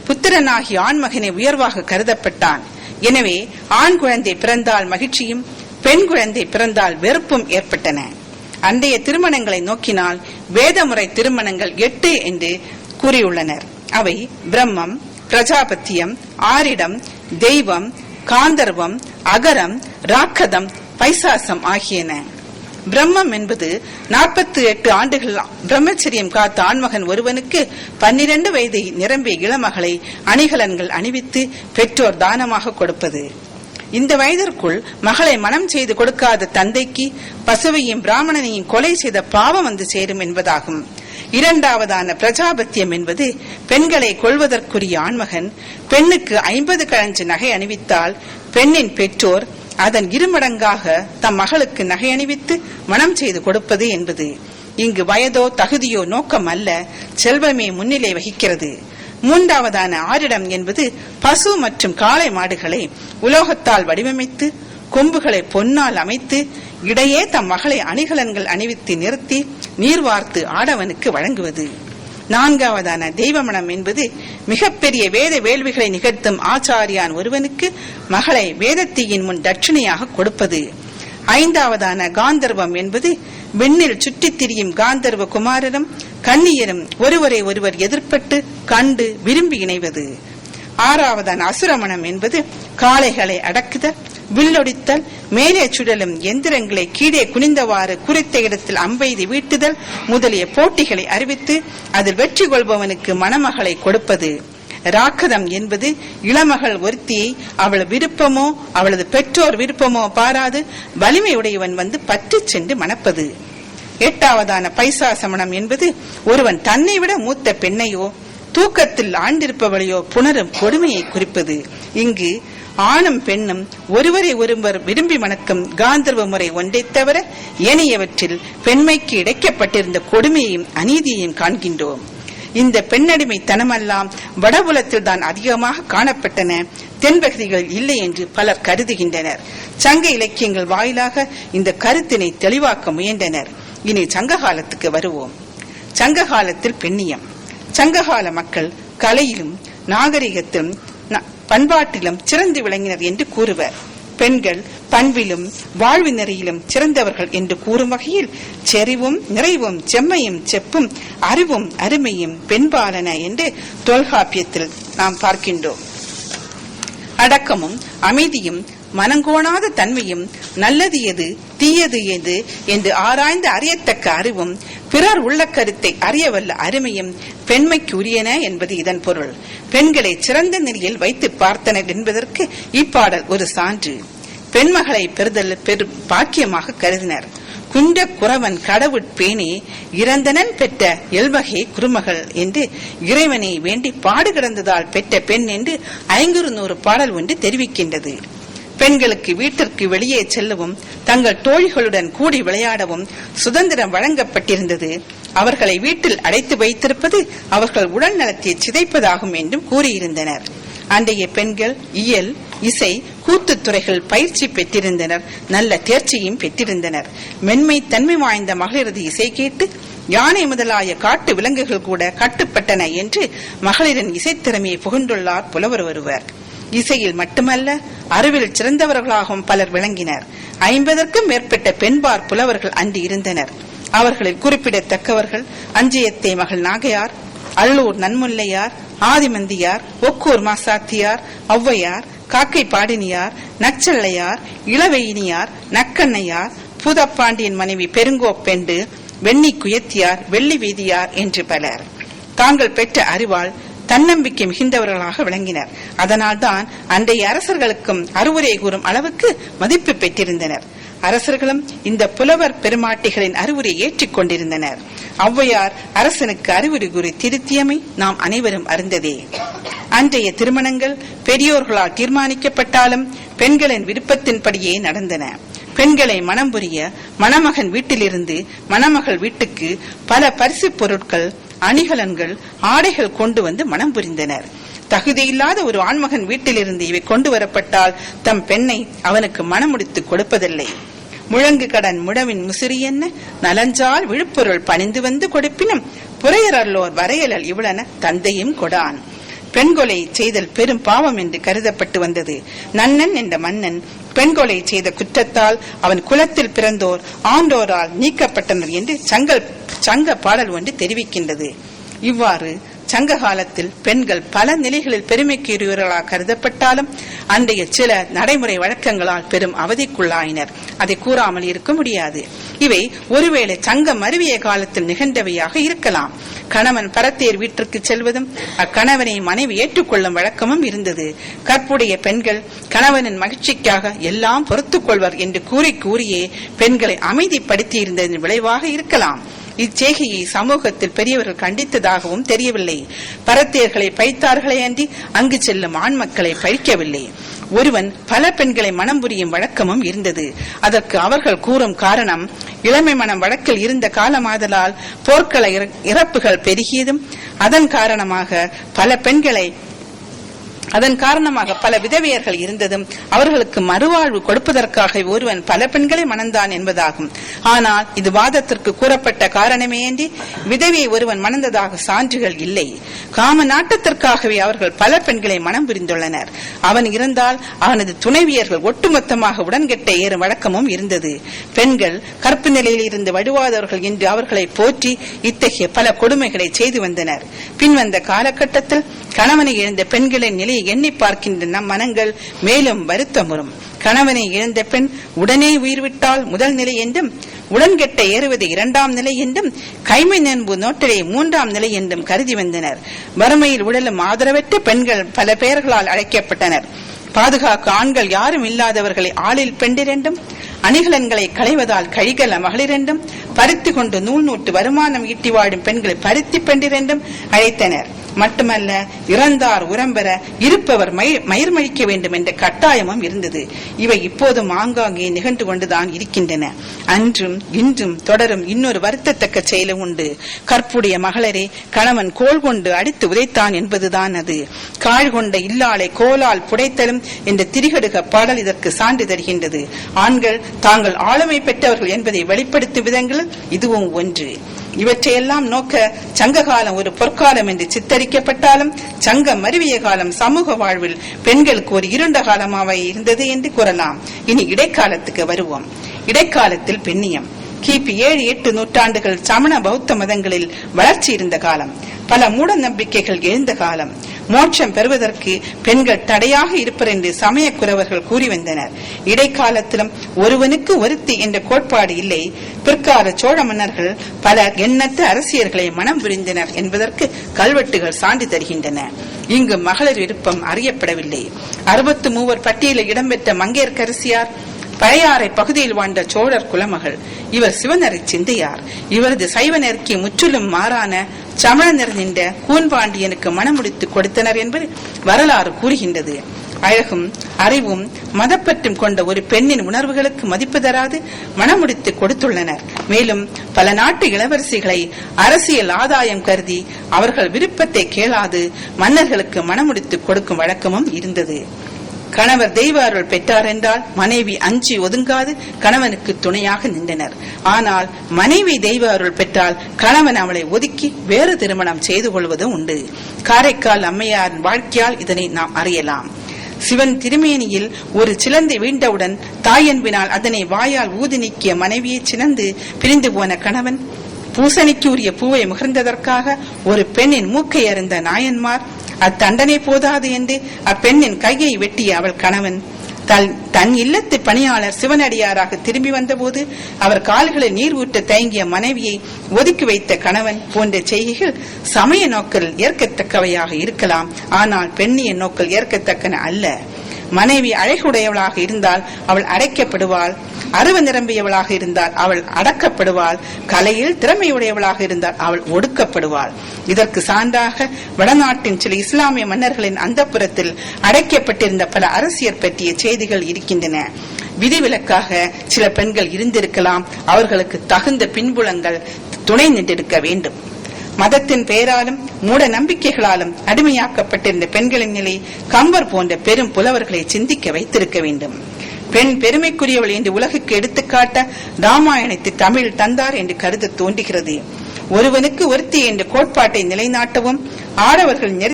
புத்திரனாகிய ஆண்மகனை உயர்வாக கருதப்பட்டான். எனவே ஆண் குழந்தை பிறந்தால் மகிழ்ச்சியும் பெண் குழந்தை பிறந்தால் வெறுப்பும் ஏற்பட்டன. அன்றைய திருமணங்களை நோக்கினால் வேதமுறை திருமணங்கள் 8 என்று கூறியுள்ளனர். அவை பிரம்மம், பிரஜாபத்தியம், ஆரிடம், தெய்வம், காந்தர்வம், அகரம், ராக்கதம், பைசாசம் ஆகியன. பிரம்மம் என்பது 48 ஆண்டுகள் பிரம்மச்சரியம் காத்த ஆண்மகன் ஒருவனுக்கு 12 வயதை நிரம்பிய இளமகளை அணிகலன்கள் அணிவித்து பெற்றோர் தானமாக கொடுப்பது. இந்த வயதிற்குள் மகளை மனம் செய்து கொடுக்காத தந்தைக்கு பசுவையும் பிராமணனையும் கொலை செய்த பாவம் வந்து சேரும் என்பதாகும். இரண்டாவதான பிரஜாபத்தியம் என்பது பெண்களை கொள்வதற்குரிய ஆண்மகன் பெண்ணுக்கு 50 கழஞ்சு நகை அணிவித்தால் பெண்ணின் பெற்றோர் அதன் 2 மடங்காக தம் மகளுக்கு நகை அணிவித்து மனம் செய்து கொடுப்பது என்பது. இங்கு வயதோ தகுதியோ நோக்கம் அல்ல, செல்வமே முன்னிலை வகிக்கிறது. மூன்றாவதான ஆரிடம் என்பது பசு மற்றும் காளை மாடுகளை உலோகத்தால் வடிவமைத்து கொம்புகளை பொன்னால் அமைத்து இடையே தம் மகளை அணிகலன்கள் அணிவித்து நிறுத்தி நீர் வார்த்து ஆடவனுக்கு வழங்குவது. நான்காவதான தெய்வமணம் என்பது மிகப்பெரிய வேத வேள்விகளை நிகழ்த்தும் ஆச்சாரியான் ஒருவனுக்கு மகளை வேதத்தீயின் முன் தட்சிணையாக கொடுப்பது. ஐந்தாவதான காந்தர்வம் என்பது விண்ணில் சுற்றித் திரியும் காந்தர்வ குமாரரும் கன்னியரும் ஒருவரை ஒருவர் எதிர்பட்டு கண்டு விரும்பி இணைவது. ஆறாவதான அசுரமணம் என்பது காளைகளை அடக்குதல், வில்லொடித்தல், மேலே சுடலும் எந்திரங்களை கீழே குனிந்தவாறு குறித்த இடத்தில் அம்பெய்து வீட்டுதல் முதலிய போட்டிகளை அறிவித்து அதில் வெற்றி கொள்பவனுக்கு மணமகளை கொடுப்பது. ராக்கதம் என்பது இளமகள் ஒருத்தியை அவள் விருப்பமோ அவளது பெற்றோர் விருப்பமோ பாராது வலிமையுடையவன் வந்து பற்றி சென்று மணப்பது. எட்டாவதான பைசாசமணம் என்பது ஒருவன் தன்னை விட மூத்த பெண்ணையோ தூக்கத்தில் ஆண்டிருப்பவளையோ புணரும் கொடுமையை குறிப்பது. இங்கு ஆணும் பெண்ணும் ஒருவரை ஒருவர் விரும்பி மணக்கும் காந்தர்வ முறை ஒன்றை தவிர ஏனையவற்றில் பெண்மைக்கு இடைக்கப்பட்டிருந்த கொடுமையையும் அநீதியையும் காண்கின்றோம். இந்த பெண்ணடிமை தனமெல்லாம் வடபுலத்தில் தான் அதிகமாக காணப்பட்டன, தென்பகுதிகள் இல்லை என்று பலர் கருதுகின்றனர். சங்க இலக்கியங்கள் வாயிலாக இந்த கருத்தினை தெளிவாக்க முயன்றனர். இனி சங்க காலத்துக்கு வருவோம். சங்க காலத்தில் பெண்ணியம். சங்ககால மக்கள் கலையிலும் நாகரிகத்திலும் பண்பாட்டிலும் சிறந்து விளங்கினர் என்று கூறுவர். பெண்கள் பண்பிலும் வாழ்வு நெறியிலும் சிறந்தவர்கள் என்று கூறும் வகையில் செறிவும் நிறைவும் செம்மையும் செப்பும் அறிவும் அருமையும் பெண்பாலன என்று தொல்காப்பியத்தில் நாம் பார்க்கின்றோம். அடக்கமும் அமைதியும் மனங்கோணாத தன்மையும் நல்லது எது தீயது எது என்று ஆராய்ந்து அறியத்தக்க அறிவும் பிறர் உள்ள கருத்தை அறியவல்ல அருமையும் பெண்மைக்கு உரியன என்பது இதன் பொருள். பெண்களை சிறந்த நெறியில் வைத்து பார்த்தனர் என்பதற்கு இப்பாடல் ஒரு சான்று. பெண்மகளை பெறுதல் பெரும் பாக்கியமாக கருதினர். குண்ட குறவன் கடவுட்பேணி இறந்தனன் பெற்ற எல்வகை குறுமகள் என்று இறைவனை வேண்டி பாடு கிடந்ததால் பெற்ற பெண் என்று 500 பாடல் ஒன்று தெரிவிக்கின்றது. பெண்களுக்கு வீட்டிற்கு வெளியே செல்லவும் தங்கள் தோழிகளுடன் கூடி விளையாடவும் சுதந்திரம் வழங்கப்பட்டிருந்தது. அவர்களை வீட்டில் அடைத்து வைத்திருப்பது அவர்கள் உடல் நலத்தை சிதைப்பதாகும் என்றும் கூறியிருந்தனர். அன்றைய பெண்கள் இயல், இசை, கூத்துத்துறைகள் பயிற்சி பெற்றிருந்தனர், நல்ல தேர்ச்சியும் பெற்றிருந்தனர். மென்மை தன்மை வாய்ந்த மகளிரது இசை கேட்டு யானை முதலாய காட்டு விலங்குகள் கூட கட்டுப்பட்டன என்று மகளிரின் இசைத்திறமையை புகழ்ந்துள்ளார் புலவர் ஒருவர். இசையில் மட்டுமல்ல அறிவில் சிறந்தவர்களாகவும் பலர் விளங்கினர். 50க்கும் மேற்பட்ட பெண்பார் புலவர்கள் அன்று இருந்தனர். அவர்களில் குறிப்பிடத்தக்கவர்கள் அஞ்சியத்தை மகள் நாகையார், அல்லூர் நன்முல்லையார், ஆதிமந்தியார், ஒக்கூர் மாசாத்தியார், ஔவையார், காக்கை பாடினியார், நச்சல்லையார், இளவெயினியார், நக்கண்ணையார், பூதப்பாண்டியன் மனைவி பெருங்கோப்பெண்டு, வெண்ணி குயத்தியார், வெள்ளி வீதியார் என்று பலர். தாங்கள் பெற்ற அறிவால் தன்னம்பிக்கை மிகுந்தவர்களாக விளங்கினர். அதனால்தான் அன்றைய அரசர்களுக்கும் அறிவுரை கூறும் அளவுக்கு மதிப்பு பெற்றிருந்தனர். அரசர்களும் இந்த புலவர் பெருமாட்டிகளின் அறிவுரை ஏற்றுக் கொண்டிருந்தனர். ஔவையார் அரசனுக்கு அறிவுரை கூறி திருத்தியமை நாம் அனைவரும் அறிந்ததே. அன்றைய திருமணங்கள் பெரியோர்களால் தீர்மானிக்கப்பட்டாலும் பெண்களின் விருப்பத்தின்படியே நடந்தன. பெண்களை மனம் புரிய மணமகன் வீட்டிலிருந்து மணமகள் வீட்டுக்கு பல பரிசு பொருட்கள், அணிகலன்கள், ஆடைகள் கொண்டு வந்து மனம் புரிந்தனர். தகுதியில்லாத ஒரு ஆண்மகன் வீட்டிலிருந்து இவை கொண்டு வரப்பட்டால் தம் பெண்ணை அவனுக்கு மனமுடித்து கொடுப்பதில்லை. முழங்கு கடன் முடவின் முசிறி என்ன நலஞ்சால் விழுப்பொருள் பணிந்து வந்து கொடுப்பினும் புறையரல்லோர் வரையலல் இவளன தந்தையும் கொடான். பெண்கொலை செய்தல் பெரும் பாவம் என்று கருதப்பட்டு வந்தது. நன்னன் என்ற மன்னன் பெண்கொலை செய்த குற்றத்தால் அவன் குலத்தில் பிறந்தோர் ஆண்டோரால் நீக்கப்பட்டனர் என்று சங்க பாடல் ஒன்று தெரிவிக்கின்றது. இவ்வாறு சங்க காலத்தில் பெண்கள் பல நிலைகளில் பெருமைக்குரியவர்களாக கருதப்பட்டாலும் அன்றைய சில நடைமுறை வழக்கங்களால் பெரும் அவதிக்குள்ளாயினர். அதை கூறாமல் இருக்க முடியாது. இவை ஒருவேளை சங்கம் அருவிய காலத்தில் நிகழ்ந்தவையாக இருக்கலாம். கணவன் பரத்தேர் வீட்டிற்கு செல்வதும் அக்கணவனை மனைவி ஏற்றுக்கொள்ளும் வழக்கமும் இருந்தது. கற்புடைய பெண்கள் கணவனின் மகிழ்ச்சிக்காக எல்லாம் பொறுத்துக் கொள்வர் என்று கூறியே பெண்களை அமைதிப்படுத்தி இருந்ததன் விளைவாக இருக்கலாம். இச்செய்கையை சமூகத்தில் பெரியவர்கள் கண்டித்ததாகவும் தெரியவில்லை. பரத்தேர்களை பழித்தார்களே அன்றி அங்கு செல்லும் ஆண் மக்களை பழிக்கவில்லை. ஒருவன் பல பெண்களை மனம் புரியும் வழக்கமும் இருந்தது. அதற்கு அவர்கள் கூறும் காரணம் இளமை மனம் வழக்கில் இருந்த காலமாதலால் போர்க்கள இறப்புகள் பெருகியதும் அதன் காரணமாக பல விதவையர்கள் இருந்ததும் அவர்களுக்கு மறுவாழ்வு கொடுப்பதற்காக ஒருவன் பல பெண்களை மணந்தான் என்பதாகும். ஆனால் இது வாதத்திற்கு கூறப்பட்ட காரணமேயன்றி விதவையை ஒருவன் மணந்ததாக சான்றுகள் இல்லை. காம நாட்டத்திற்காகவே அவர்கள் பல பெண்களை மனம் புரிந்துள்ளனர். அவன் இருந்தால் அவனது துணைவியர்கள் ஒட்டுமொத்தமாக உடன்கட்டை ஏறும் வழக்கமும் இருந்தது. பெண்கள் கற்பு நிலையில் இருந்து வடுவாதவர்கள் என்று அவர்களை போற்றி இத்தகைய பல கொடுமைகளை செய்து வந்தனர். பின்வந்த காலகட்டத்தில் கணவனை இழந்த பெண்களின் நிலையை எண்ணி பார்க்கின்ற நம் மனங்கள் மேலும் வருத்தமுறும். கணவனை இழந்த பெண் உடனே உயிர்விட்டால் முதல் நிலை என்றும், உடன்கெட்ட ஏறுவது இரண்டாம் நிலை என்றும், கைமை நண்பு நோட்டலை மூன்றாம் நிலை என்றும் கருதி வந்தனர். வறுமையில் உடலும் ஆதரவற்ற பெண்கள் பல பெயர்களால் அழைக்கப்பட்டனர். பாதுகாக்க ஆண்கள் யாரும் இல்லாதவர்களை ஆளில் பெண்டிரண்டும், அணிகலன்களை களைவதால் கழிகல மகளிரெண்டும், பருத்தி கொண்டு நூல் நூட்டு வருமானம் ஈட்டி வாடும் பெண்களை பருத்தி பெண்டிரெண்டும் அழைத்தனர். மட்டுமல்ல, இறந்தார் உரம்பெற இருப்பவர் மயிர்மழிக்க வேண்டும் என்ற கட்டாயமும் இருந்தது. இவை இப்போதும் ஆங்காங்கே நிகழ்ந்து கொண்டுதான் இருக்கின்றன. அன்றும் இன்றும் தொடரும் இன்னொரு வருத்தத்தக்க செயலும் உண்டு. கற்புடைய மகளரே கணவன் கோல் கொண்டு அடித்து உதைத்தான் என்பதுதான் அது. கால் கொண்ட இல்லாளை கோலால் புடைத்தலும் என்ற திரிகடுக பாடல் இதற்கு சான்று தருகின்றது. ஆண்கள் தாங்கள் ஆளுமை பெற்றவர்கள் என்பதை வெளிப்படுத்தும் விதங்களில் இதுவும் ஒன்று. இவற்றையெல்லாம் நோக்க சங்க காலம் ஒரு பொற்காலம் என்று சித்தரிக்கப்பட்டாலும் சங்கம் மருவிய காலம் சமூக வாழ்வில் பெண்களுக்கு ஒரு இருண்ட காலமாக இருந்தது என்று கூறலாம். இனி இடைக்காலத்துக்கு வருவோம். இடைக்காலத்தில் பெண்ணியம் கிபி 7-8 நூற்றாண்டுகள் சமண பௌத்த மதங்களில் வளர்ச்சி இருந்த காலம். பல மூட நம்பிக்கைகள் எழுந்த காலம். மோட்சம் பெறுவதற்கு பெண்கள் தடையாக இருப்பர் என்று சமய குரவர்கள் கூறி வந்தனர். இடைக்காலத்திலும் ஒருவனுக்கு ஒருத்தி என்ற கோட்பாடு இல்லை. பிற்கால சோழ மன்னர்கள் பல எண்ணற்ற அரசியர்களை மனம் புரிந்தனர் என்பதற்கு கல்வெட்டுகள் சான்று தருகின்றன. இங்கு மகளிர் விருப்பம் அறியப்படவில்லை. 63 பட்டியலில் இடம்பெற்ற மங்கையர்க்கரசியார் பழையாறை பகுதியில் வாழ்ந்த சோழர் குலமகள். இவர் சிவனரை சிந்தையார். இவரது சைவ நெருக்கி முற்றிலும் மாறான சமணனர் நின்ற கூன்பாண்டியனுக்கு மனமுடித்து கொடுத்தனர் என்பது வரலாறு கூறுகின்றது. அழகும் அறிவும் மதப்பற்றும் கொண்ட ஒரு பெண்ணின் உணர்வுகளுக்கு மதிப்பு தராது மனமுடித்து கொடுத்துள்ளனர். மேலும் பல நாட்டு இளவரசிகளை அரசியல் ஆதாயம் கருதி அவர்கள் விருப்பத்தை கேளாது மன்னர்களுக்கு மனமுடித்து கொடுக்கும் வழக்கமும் இருந்தது. கணவர் தெய்வ அருள் பெற்றார் என்றால் மனைவி அஞ்சி ஒதுங்காது கணவனுக்கு துணையாக நின்றனர். ஆனால் மனைவி தெய்வ அருள் பெற்றால் கணவன் அவளை ஒதுக்கி வேறு திருமணம் செய்து கொள்வது உண்டு. காரைக்கால் அம்மையாரின் வாழ்க்கையால் இதனை நாம் அறியலாம். சிவன் திருமேனியில் ஒரு சிலந்தை வீழ்ந்தவுடன் தாயன்பினால் அதனை வாயால் ஊதி நீக்கிய மனைவியை சினந்து பிரிந்து போன கணவன், பூசணிக்கு உரிய பூவை முகர்ந்ததற்காக ஒரு பெண்ணின் மூக்கை அருந்த நாயன்மார், அத்தண்டனை போதாது என்று அப்பெண்ணின் கையை வெட்டிய அவள் கணவன், தன் இல்லத்து பணியாளர் சிவனடியாராக திரும்பி வந்தபோது அவர் கால்களில் நீர் ஊற்ற தயங்கிய மனைவியை ஒதுக்கி வைத்த கணவன் போன்ற செய்கைகள் சமய நோக்கில் ஏற்கத்தக்கவையாக இருக்கலாம். ஆனால் பெண்ணிய நோக்கில் ஏற்கத்தக்கன அல்ல. மனைவி அழகுடையவளாக இருந்தால் அவள் அடைக்கப்படுவாள். அறிவு நிரம்பியவளாக இருந்தால் அவள் அடக்கப்படுவாள். கலையில் திறமையுடையவளாக இருந்தால் அவள் ஒடுக்கப்படுவாள். இதற்கு சான்றாக வடநாட்டின் சில இஸ்லாமிய மன்னர்களின் அந்தப்புறத்தில் அடைக்கப்பட்டிருந்த பல அரசியர் பற்றிய செய்திகள் இருக்கின்றன. விதிவிலக்காக சில பெண்கள் இருந்திருக்கலாம். அவர்களுக்கு தகுந்த பின்புலங்கள் துணை நின்றிருக்க வேண்டும். மதத்தின் பெயராலும் மூட நம்பிக்கைகளாலும் அடிமையாக்கப்பட்டிருந்த பெண்களின் நிலை கம்பர் போன்ற பெரும் புலவர்களை சிந்திக்க வைத்திருக்க வேண்டும். பெண் பெருமைக்குரியவள் என்று உலகுக்கு எடுத்துக்காட்ட ராமாயணத்தை தமிழ் தந்தார் என்று கருத தோன்றுகிறது. ஒருவனுக்கு ஒருத்தி என்ற கோட்பாட்டை நிலைநாட்டவும் ஆடவர்கள்